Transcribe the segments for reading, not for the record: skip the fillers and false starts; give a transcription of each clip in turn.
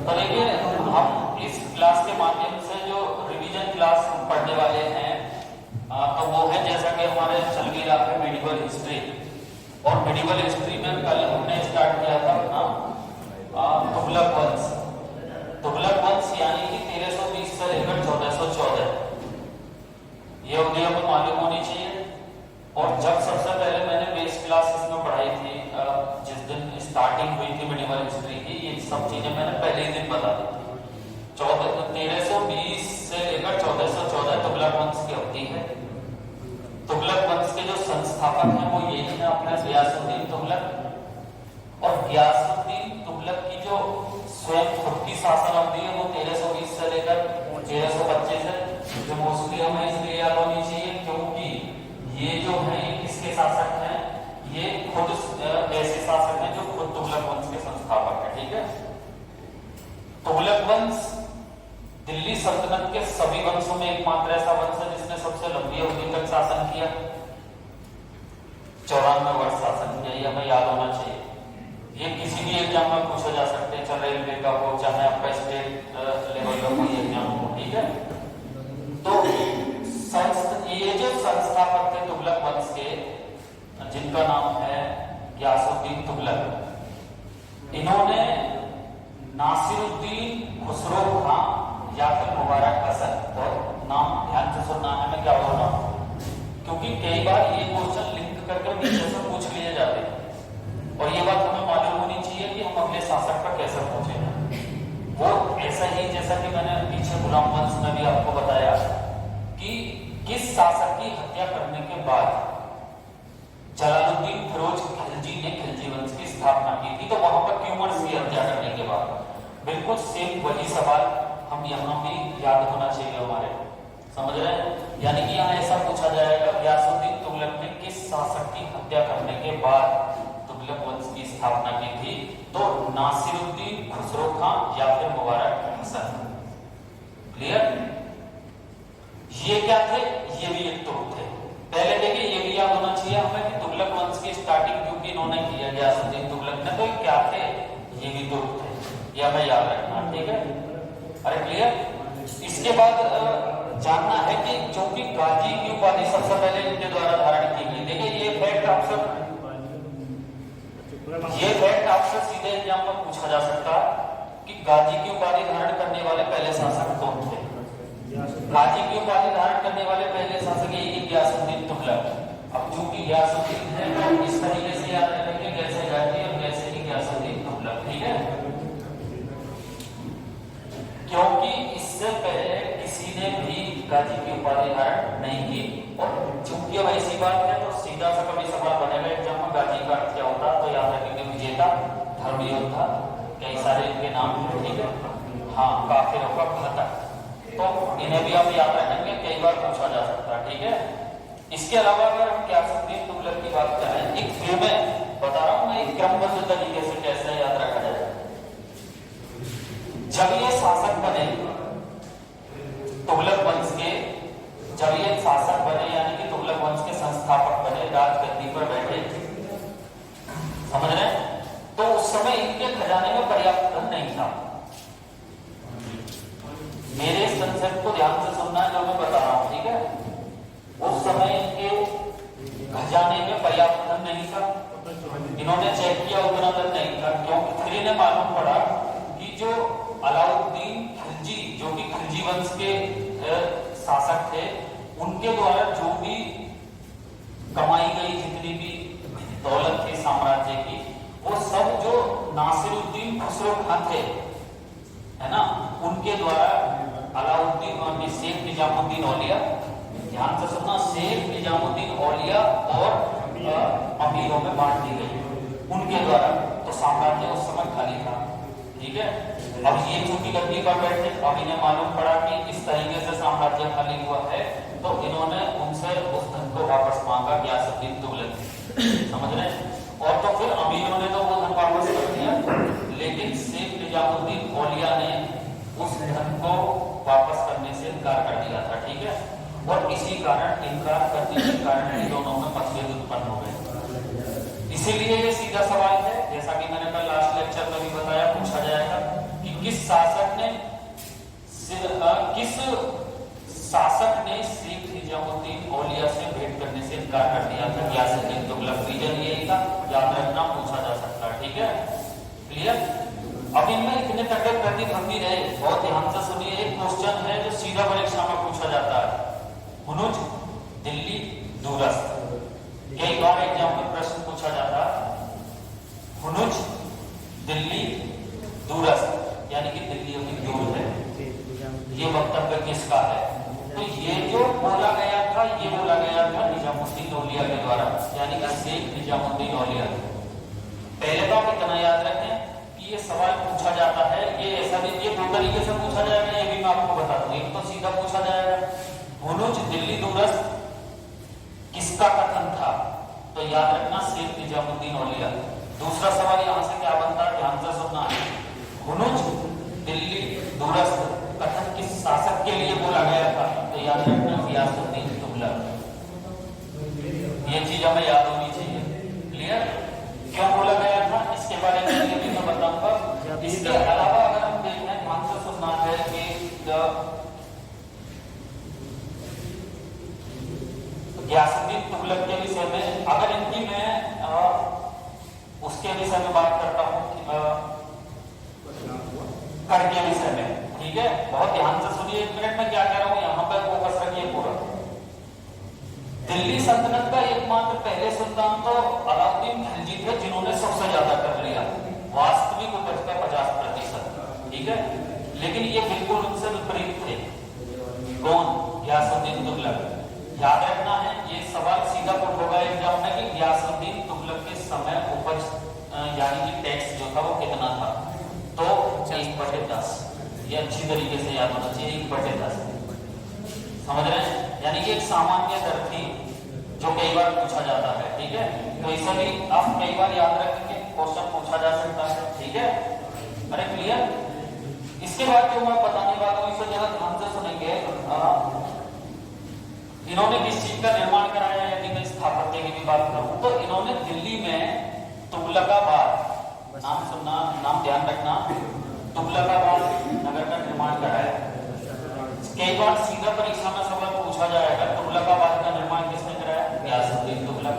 तो देखिए हम इस क्लास के माध्यम से जो रिवीजन क्लास पढ़ने वाले हैं तो वो है जैसा कि हमारे चल भी रहा है मेडिवल हिस्ट्री। और मेडिवल हिस्ट्री में कल हमने स्टार्ट किया था अपना तुगलक वंश। तुगलक वंश यानी कि 1320 से लेकर 1414 ये अवधि हमें मालूम होनी चाहिए। और जब सबसे पहले मैंने बेस क्लास इसमें पढ़ाई थी, जिस दिन स्टार्टिंग हुई थी मेडिवल हिस्ट्री की, ये सब चीजें मैंने पहले ही दिन बता दी थी। 1320 से लेकर 1414 तुगलक वंश की अवधि है। तुगलक वंश के जो संस्थापक हैं वो यही है अपना गियासुद्दीन तुगलक। और गियासुद्दीन तुगलक की जो स्वयं खुद की शासन अवधि है वो 1320 से लेकर 1325 है। जो मोस्टली हमें इसलिए याद होनी चाहिए क्योंकि ये जो है किसके शासक हैं, ये खुद ऐसे शासक हैं जो खुद तुगलक वंश के संस्थापक हैं। ठीक है, तुगलक वंश दिल्ली सल्तनत के सभी वंशों में एकमात्र ऐसा वंश है जिसने सबसे लंबी अवधि तक शासन किया, 94 वर्ष शासन किया। ये हमें याद होना चाहिए। ये किसी भी एग्जाम में पूछा जा सकते हैं, चाहे रेलवे का हो, चाहे आपका स्टेट लेवल का कोई एग्जाम हो। ठीक है, तो ये जो संस्थापक थे तुगलक वंश के, जिनका नाम है गियासुद्दीन तुगलक, इन्होंने नासिरुद्दीन खुसरो खां या फिर मुबारक हसन, और नाम ध्यान से सुनना है, मैं क्या बोल रहा हूं, क्योंकि कई बार ये क्वेश्चन लिंक करके नीचे से पूछ लिए जाते हैं और ये बात हमें मालूम होनी चाहिए कि हम अगले शासक का कैसे पूछें। वो ऐसा ही जैसा कि मैंने पीछे गुलाम वंश में भी आपको बताया कि किस शासक की हत्या करने के बाद जलालुद्दीन फिरोज खिलजी ने खिलजी वंश की स्थापना की थी, तो वहां पर क्यों की हत्या करने के बाद। बिल्कुल सेम वही सवाल हम यहाँ भी याद होना चाहिए हमारे, समझ रहे हैं। यानी कि यहाँ ऐसा पूछा जाएगा गियासुद्दीन तुगलक ने किस शासक की हत्या करने के बाद तुगलक वंश की स्थापना की थी, तो नासिरुद्दीन खुसरो खां या फिर मुबारक हसन। क्लियर? ये क्या थे? ये भी एक तुर्क थे। पहले देखिए ये भी याद होना चाहिए हमें कि तुगलक वंश की स्टार्टिंग क्योंकि इन्होंने किया गियासुद्दीन तुगलक ने, तो क्या थे? ये भी तुर्क थे, ये हमें याद रखना। ठीक है, अरे क्लियर? इसके बाद जानना है कि जो कि गाजी की उपाधि सबसे पहले इनके द्वारा धारण की गई। देखिए ये फैक्ट आपसे सीधे एग्जाम में पूछा जा सकता है कि गाजी की उपाधि धारण करने वाले पहले शासक कौन थे। गाजी की उपाधि धारण करने वाले पहले शासक यही गियासुद्दीन तुगलक। अब चूंकि गियासुद्दीन है तो इस तरीके से याद रखेंगे जैसे गाजी और जैसे ही गियासुद्दीन तुगलक। ठीक है, क्योंकि इससे पहले किसी ने भी गाजी की उपाधि धारण नहीं की। और चूंकि अब ऐसी बात है तो सीधा सा कभी सवाल बनेगा एग्जाम में, गाजी का अर्थ क्या होता, तो याद रखेंगे विजेता, धर्म योद्धा, कई सारे इनके नाम हैं। ठीक है, हाँ, काफिरों का घातक, तो इन्हें भी आप याद रखेंगे, कई बार पूछा जा सकता है। ठीक है, इसके अलावा अगर हम गियासुद्दीन तुगलक की बात करें, एक वे में बता रहा हूं मैं एक क्रमबद्ध तरीके से कैसे याद रखा जाए। जब ये शासक बने तुगलक वंश के, जब ये शासक बने यानी कि तुगलक वंश के संस्थापक बने, राजगद्दी पर बैठे, समझ रहे हैं, तो उस समय इनके खजाने में पर्याप्त धन नहीं था। मेरे इस कंसेप्ट को ध्यान से सुनना है जो मैं बता रहा हूं। ठीक है, उस समय इनके खजाने में पर्याप्त धन नहीं था। इन्होंने चेक किया, उतना धन नहीं था, क्योंकि फिर इन्हें मालूम पड़ा कि जो अलाउद्दीन खिलजी, जो कि खिलजी वंश के शासक थे, उनके द्वारा जो भी कमाई गई जितनी भी दौलत थी साम्राज्य की, वो सब जो नासिरुद्दीन खुसरो खां थे, है ना, उनके द्वारा अलाउद्दीन और शेख निजामुद्दीन औलिया, ध्यान से सुनना, शेख निजामुद्दीन औलिया और अमीरों में बांट दी गई उनके द्वारा। तो साम्राज्य उस समय खाली था। ठीक है, अब ये चूंकि गद्दी पर बैठे, अब इन्हें मालूम पड़ा कि इस तरीके से साम्राज्य खाली हुआ है, तो इन्होंने उनसे उस धन को वापस मांगा गियासुद्दीन तुगलक, समझ रहे हैं। और तो फिर अमीरों ने तो वो धन वापस कर दिया, लेकिन शेख निजामुद्दीन औलिया ने उस धन को वापस करने से इनकार कर दिया था। ठीक है, और इसी कारण इनकार करने के कारण इन दोनों में मतभेद उत्पन्न हो गए। इसीलिए ये सीधा सवाल है, जैसा कि मैंने कल लास्ट लेक्चर में भी बताया, पूछा जाएगा कि किस शासक ने शेख निजामुद्दीन औलिया से भेंट करने से इनकार कर दिया था? गियासुद्दीन तुगलक। रीजन यही था, याद रखना, पूछा जा सकता है। ठीक है, क्लियर। अब इनमें इतने तगड़े प्रतिद्वंदी रहे, बहुत ध्यान से सुनिए। एक क्वेश्चन है जो सीधा परीक्षा में पूछा जाता है, हुनुज दिल्ली दूरस्थ। कई बार एग्जाम में प्रश्न पूछा जाता है, हुनुज दिल्ली दूरस्थ, यानी कि दिल्ली अभी दूर है, ये वक्तव्य किसका है? तो ये जो बोला गया था, ये बोला गया था निजामुद्दीन औलिया के द्वारा, यानी कि शेख निजामुद्दीन औलिया। पहले तो आप इतना याद रखें कि ये सवाल पूछा जाता है, ये ऐसा नहीं, ये दो तरीके से पूछा जाएगा, ये भी मैं आपको बता दूं। एक तो सीधा पूछा जाएगा, हुनुज दिल्ली दूरस्थ किसका कथन था? तो याद रखना, शेख निजामुद्दीन औलिया। दूसरा सवाल यहां से क्या बनता है, ध्यान से सुनना है। हुनुज दिल्ली दूरस्थ कथन किस शासक के लिए बोला गया था? तो याद रखना, गियासुद्दीन तुगलक। ये चीज हमें याद होनी चाहिए। क्लियर? क्यों बोला गया था इसके बारे में भी मैं बताऊंगा। इसके अलावा अगर हम देखें, ध्यान से सुनना है कि गियासुद्दीन तुगलक के विषय में, अगर इनकी मैं उसके विषय में बात करता हूं, कर के विषय में, ठीक है, बहुत ध्यान से सुनिए। 1 मिनट में क्या कह रहा हूं, यहां पर फोकस रखिए पूरा। दिल्ली सल्तनत का एकमात्र पहले सुल्तान तो अलाउद्दीन खिलजी थे, जिन्होंने सबसे ज्यादा कर लिया, वास्तविक उपज का 50%। ठीक है, लेकिन ये बिल्कुल उनसे विपरीत थे। कौन? गियासुद्दीन तुगलक। याद रखना है, ये सवाल सीधा पुट होगा एग्जाम में कि गियासुद्दीन तुगलक के समय उपज यानी कि टैक्स जो था वो कितना था? तो 1/10। ये अच्छी तरीके से याद होना चाहिए, 1/10। समझ रहे हैं? यानी कि एक सामान्य दर थी जो कई बार पूछा जाता है। ठीक है, तो इसे भी आप कई बार याद रखेंगे, क्वेश्चन पूछा जा सकता है। ठीक है, अरे क्लियर? इसके बाद जो मैं बताने वाला हूं, इसे जरा ध्यान से सुनेंगे। इन्होंने किस चीज का निर्माण कराया, यदि मैं स्थापत्य की भी बात करूं तो इन्होंने दिल्ली में तुगलकाबाद, नाम सुनना, नाम ध्यान रखना, तुगलकाबाद नगर का निर्माण कराया। कई बार सीधा परीक्षा में सवाल पूछा जाएगा, तुगलकाबाद का निर्माण किसने कराया? गियासुद्दीन तुगलक।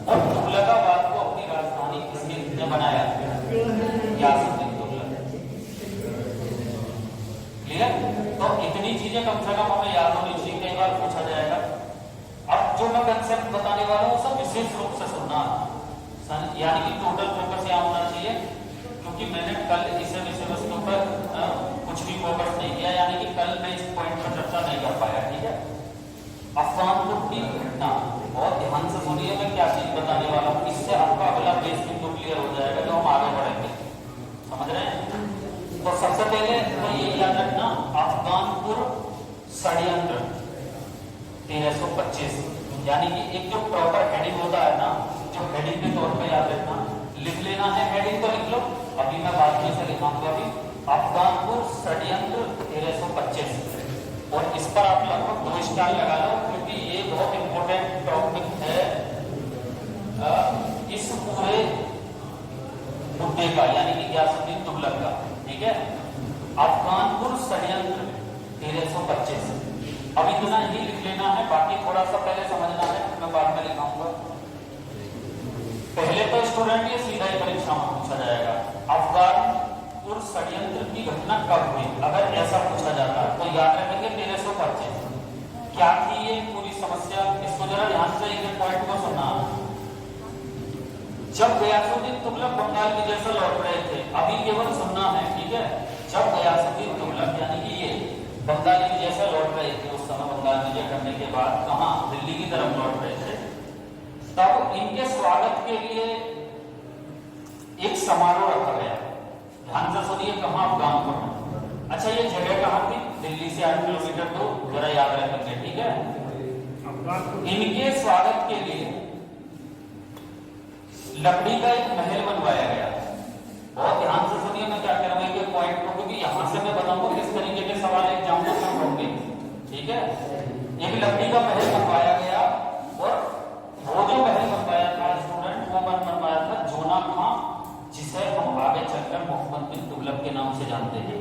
और तुगलकाबाद को अपनी राजधानी किसने बनाया? गियासुद्दीन तुगलक। क्लियर? तो इतनी चीजें कम से कम हमें याद होनी चाहिए, कई बार पूछा जाएगा। अब जो मैं कंसेप्ट बताने वाला हूं सब विशेष रूप से सुनना, यानी कि टोटल फोकस यहाँ होना चाहिए, क्योंकि मैंने कल इसे विषय वस्तु पर कुछ भी फोकस नहीं किया, यानी कि कल मैं इस पॉइंट पर चर्चा नहीं कर पाया। ठीक है, अफगान की घटना, बहुत ध्यान से सुनिए मैं क्या चीज बताने वाला हूँ, इससे आपका अगला बेस बिंदु क्लियर हो जाएगा जो हम आगे बढ़ेंगे। समझ रहे हैं? तो सबसे पहले तो ये याद रखना, अफगानपुर षड्यंत्र 1325, यानी कि एक जो प्रॉपर हेडिंग होता है ना, जो हेडिंग के तौर पे याद रखना, लिख लेना है, हेडिंग तो लिख लो, अभी मैं बाद में से लिखाऊंगा भी, अफगानपुर षड्यंत्र 1325, और इस पर आप लगभग 2 स्टार लगा लो, क्योंकि ये बहुत इंपॉर्टेंट टॉपिक है इस पूरे मुद्दे का, यानी कि गियासुद्दीन तुगलक का। ठीक है, अफगानपुर षड्यंत्र 1325, अब इतना ही लिख लेना है, बाकी थोड़ा सा पहले समझना है, मैं बाद में लिखाऊंगा। पहले तो स्टूडेंट ये सीधा ही परीक्षा में पूछा जाएगा, अफगानपुर षड्यंत्र की घटना कब हुई? अगर ऐसा पूछा जाता है तो याद रखेंगे 1325। क्या थी ये पूरी समस्या? इसको जरा ध्यान से एक पॉइंट को सुनना। जब गियासुद्दीन तुगलक बंगाल विजय से लौट रहे थे, अभी केवल सुनना है, ठीक है, जब गियासुद्दीन तुगलक यानी कि ये बंगाल विजय से लौट रहे थे, उस समय बंगाल विजय करने के बाद कहां? दिल्ली की तरफ लौट रहे थे, तब इनके स्वागत के लिए एक समारोह रखा गया। ध्यान से सुनिए, कहां? अफगानपुर में। अच्छा, ये जगह कहां थी? दिल्ली से 8 किलोमीटर दूर, जरा याद रखेंगे। ठीक है, इनके स्वागत के लिए लकड़ी का एक महल बनवाया गया। बहुत ध्यान से सुनिए मैं क्या कह रहा हूं, पॉइंट को, क्योंकि यहां से मैं बताऊंगा किस तरीके के सवाल एग्जाम में होंगे। ठीक है, एक लकड़ी का महल बनवाया गया, और वो जो महल बनवाया था स्टूडेंट, वो बनवाया था जोना खां, जिसे हम आगे चलकर मोहम्मद बिन तुगलक के नाम से जानते हैं।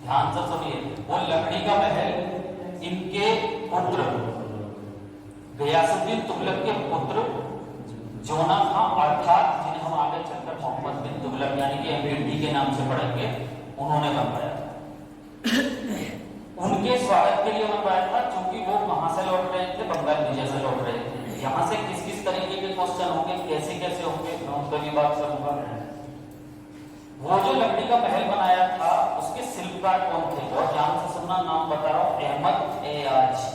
ध्यान से सुनिए, वो लकड़ी का महल इनके पुत्र गयासुद्दीन तुगलक के पुत्र जोना खां अर्थात जिन्हें हम आगे चलकर मोहम्मद बिन तुगलक यानी कि एमबीडी के नाम से पढ़ेंगे, उन्होंने बनवाया। उनके स्वागत के लिए बनवाया था, क्योंकि वो कहां से लौट रहे थे, बंगाल विजय से लौट रहे थे। यहाँ से किस किस तरीके के क्वेश्चन होंगे, कैसे कैसे होंगे, मैं उन पर भी बात करूंगा। वो जो लकड़ी का महल बनाया था उसके शिल्पकार कौन थे, और ध्यान से सुनना, नाम बता रहा हूं, अहमद एयाज।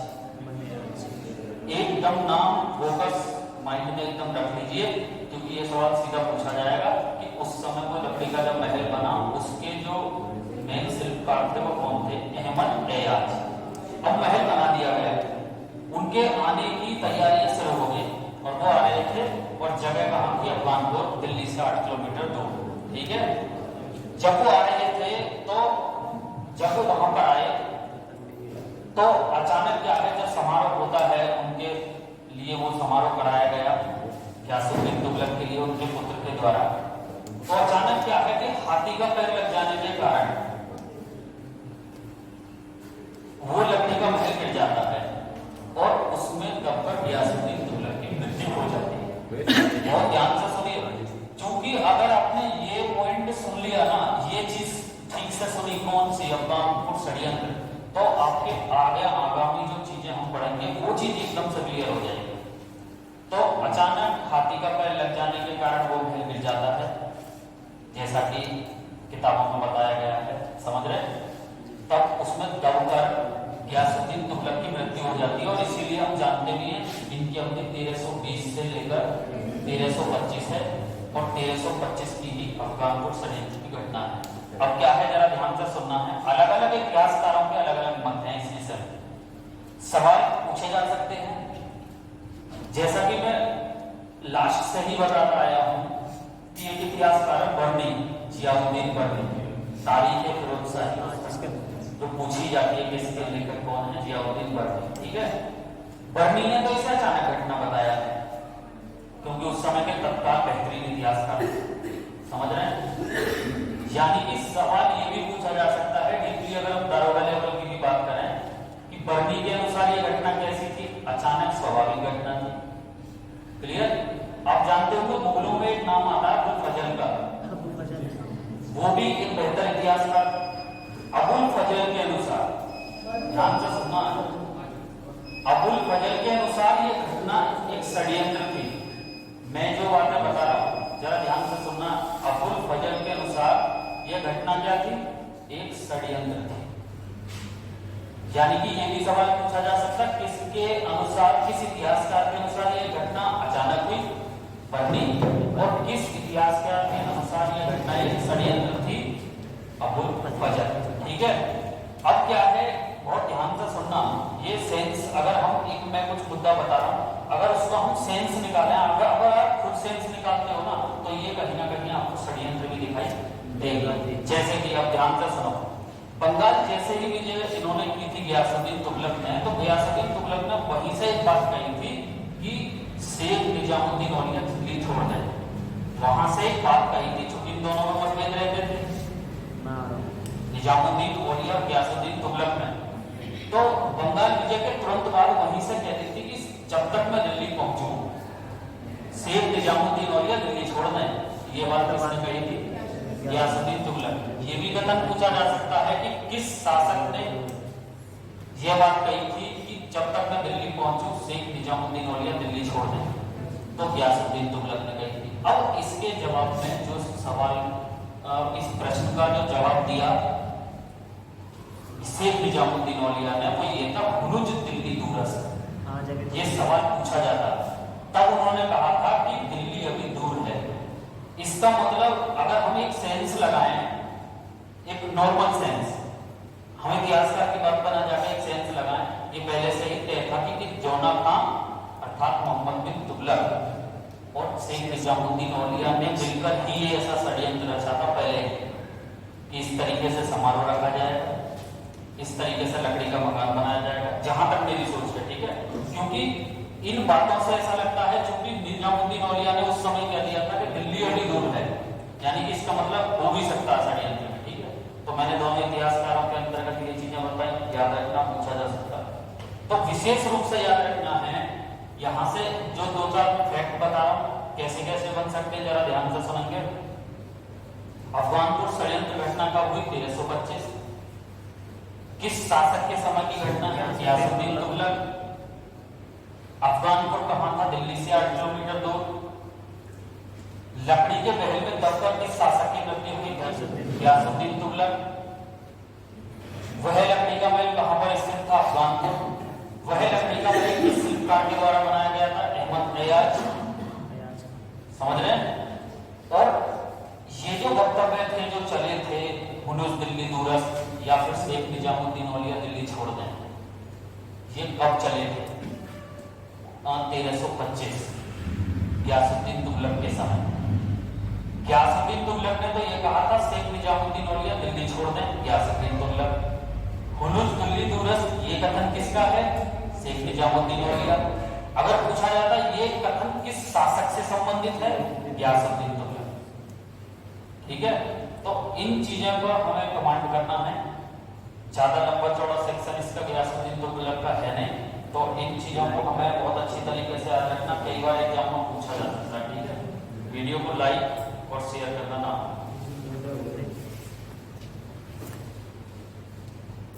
एकदम नाम फोकस माइंड में एकदम रख लीजिए, क्योंकि ये सवाल सीधा पूछा जाएगा कि उस समय वो लकड़ी का जब महल बना उसके जो मेन शिल्पकार थे वो कौन थे, अहमद एयाज। अब महल बना दिया गया, उनके आने की तैयारियां शुरू हो गई और वो आ रहे थे, और जगह कहां थी, अफगानपुर, दिल्ली से 8 किलोमीटर दूर। ठीक है, जब वो आ रहे थे तो जब वो वहां पर आए तो अचानक क्या है, जब समारोह होता है उनके लिए, वो समारोह कराया गया गयासुद्दीन तुगलक के लिए उनके पुत्र के द्वारा, तो अचानक क्या है कि हाथी का पैर लग जाने के कारण वो लकड़ी का महल गिर जाता है और उसमें दबकर गयासुद्दीन तुगलक की मृत्यु हो जाती है। बहुत ध्यान से सुनिए, क्योंकि अगर आपने ये पॉइंट सुन लिया ना, ये चीज ठीक से सुनी, कौन सी, अफगानपुर षड्यंत्र, तो आपके आगे आगामी जो चीजें हम पढ़ेंगे वो चीज एकदम से क्लियर हो जाएगी। तो अचानक हाथी का पैर लग जाने के कारण वो महल गिर जाता है, जैसा कि किताबों में बताया गया है, समझ रहे। तब उसमें दबकर गयासुद्दीन तुगलक की मृत्यु हो जाती है, और इसीलिए हम जानते भी हैं इनकी अवधि 1320 से लेकर 1325 है, और 1325 की ही अफगानपुर षड्यंत्र की घटना है। अब क्या है, जरा ध्यान से सुनना है, अलग अलग इतिहासकारों के अलग अलग मत हैं इस विषय में, सवाल पूछे जा सकते हैं। जैसा कि मैं लास्ट से ही बताता आया हूं कि एक इतिहासकार बर्नी, जियाउद्दीन बर्नी, तारीख फिरोजशाही जो पूछी जाती है कि इसके लेखक कौन है, जियाउद्दीन बर्नी। ठीक है, बर्नी ने तो इसे अचानक घटना बताया है, क्योंकि उस समय के तत्काल बेहतरीन इतिहासकार, समझ रहे हैं। यानी कि सवाल ये भी पूछा जा सकता है, डिग्री अगर हम दारोगा लेवल की भी बात करें, कि बर्नी के अनुसार ये घटना कैसी थी, अचानक स्वाभाविक घटना थी। क्लियर। आप जानते हो मुगलों में एक नाम आता है अबुल फजल का, वो भी एक बेहतर इतिहासकार। अबुल फजल के अनुसार, ध्यान से सुनना, अबुल फजल के अनुसार ये घटना एक षड्यंत्र थी। मैं जो बातें बता रहा हूं जरा ध्यान से सुनना। अबुल फजल के अनुसार यह घटना क्या थी, एक षड्यंत्र थी। यानी कि यह भी सवाल पूछा जा सकता है, किसके अनुसार, किस इतिहासकार के अनुसार यह घटना अचानक हुई, बनी, और किस इतिहासकार के अनुसार यह घटना एक षड्यंत्र थी, अबुल फजल। ठीक है, अब क्या है, बहुत ध्यान से सुनना, ये सेंस अगर हम एक, मैं कुछ मुद्दा बता रहा हूं, अगर उसका हम सेंस निकालें, अगर आप खुद सेंस निकालते हो ना, तो ये कहीं ना कहीं आपको षड्यंत्र भी दिखाई देगा। जैसे कि आप ध्यान से सुनो, बंगाल जैसे ही विजय इन्होंने की थी गयासुद्दीन तुगलक ने, तो गयासुद्दीन तुगलक ने वहीं से एक बात कही थी कि शेख निजामुद्दीन औलिया दिल्ली छोड़ दें। वहां से एक बात कही थी, चूंकि इन दोनों में मतभेद रहते थे, निजामुद्दीन औलिया गयासुद्दीन तुगलक ने, तो बंगाल विजय के तुरंत बाद वहीं से कहती थी कि जब तक मैं दिल्ली पहुंचूं, शेख निजामुद्दीन औलिया दिल्ली छोड़ दें। ये बात किसने कही थी, गयासुद्दीन तुगलक। ये भी कथन पूछा जा सकता है कि किस शासक ने यह बात कही थी कि जब तक मैं दिल्ली पहुंचूं शेख निजामुद्दीन औलिया दिल्ली छोड़ दें, तो गयासुद्दीन तुगलक ने कही थी। अब इसके जवाब में जो सवाल, इस प्रश्न का जो जवाब दिया शेख निजामुद्दीन औलिया ने, वो ये था बुरुज दिल्ली दूरस्थ। ये सवाल पूछा जाता, तब उन्होंने कहा था कि दिल्ली अभी दूर है। इसका मतलब अगर हम एक सेंस लगाएं, एक नॉर्मल सेंस, हम इतिहासकार की बात बना जाकर एक सेंस लगाएं, ये पहले से ही तय था कि जोना खां अर्थात मोहम्मद बिन तुगलक और शेख निजामुद्दीन औलिया ने मिलकर ही ये ऐसा षड्यंत्र रचा था पहले, कि इस तरीके से समारोह रखा जाएगा, इस तरीके से लकड़ी का मकान बनाया जाएगा, जहां तक मेरी सोच है। ठीक है, क्योंकि इन बातों से ऐसा लगता है, चूंकि निजामुद्दीन औलिया ने उस समय कह दिया था कि दिल्ली अभी दूर है, यानी कि इसका मतलब हो भी सकता है षड्यंत्र में। ठीक है, तो मैंने दोनों इतिहासकारों के विशेष रूप से याद रखना है, यहां से जो 2-4 फैक्ट बता रहा हूं कैसे कैसे बन सकते हैं जरा ध्यान से सुनेंगे। अफगानपुर षड्यंत्र घटना कब हुई? 1325। किस शासक के समय की घटना है? गियासुद्दीन तुगलक। अफगानपुर कहां था? दिल्ली से 8 किलोमीटर दूर। लकड़ी के महल में दबकर किस शासक की मृत्यु हुई? गियासुद्दीन तुगलक। वह लकड़ी का महल कहां पर स्थित था? अफगानपुर। वह लकड़ी का महल किस शिल्पकार के द्वारा बनाया गया था? अहमद एयाज। समझ रहे हैं? और ये जो वक्तव्य थे जो चले थे, हुनूस दिल्ली दूरस्त या फिर शेख निजामुद्दीन औलिया दिल्ली छोड़ दें, ये कब चले थे? 1325 गियासुद्दीन तुगलक के समय। गियासुद्दीन तुगलक ने तो ये कहा था शेख निजामुद्दीन औलिया दिल्ली छोड़ दें, गियासुद्दीन तुगलक। हुनूस दिल्ली दूरस्त ये कथन किसका है? शेख निजामुद्दीन औलिया। अगर पूछा जाता ये कथन किस शासक से संबंधित है? गियासुद्दीन तुगलक। ठीक है, तो इन चीजों को हमें कमांड करना है। ज्यादा लंबा चौड़ा सेक्शन इसका गियासुद्दीन तुगलक का है नहीं, तो इन चीजों को हमें बहुत अच्छी तरीके से याद रखना। कई बार एग्जाम में पूछा जा सकता है। ठीक है, वीडियो को लाइक और शेयर करना ना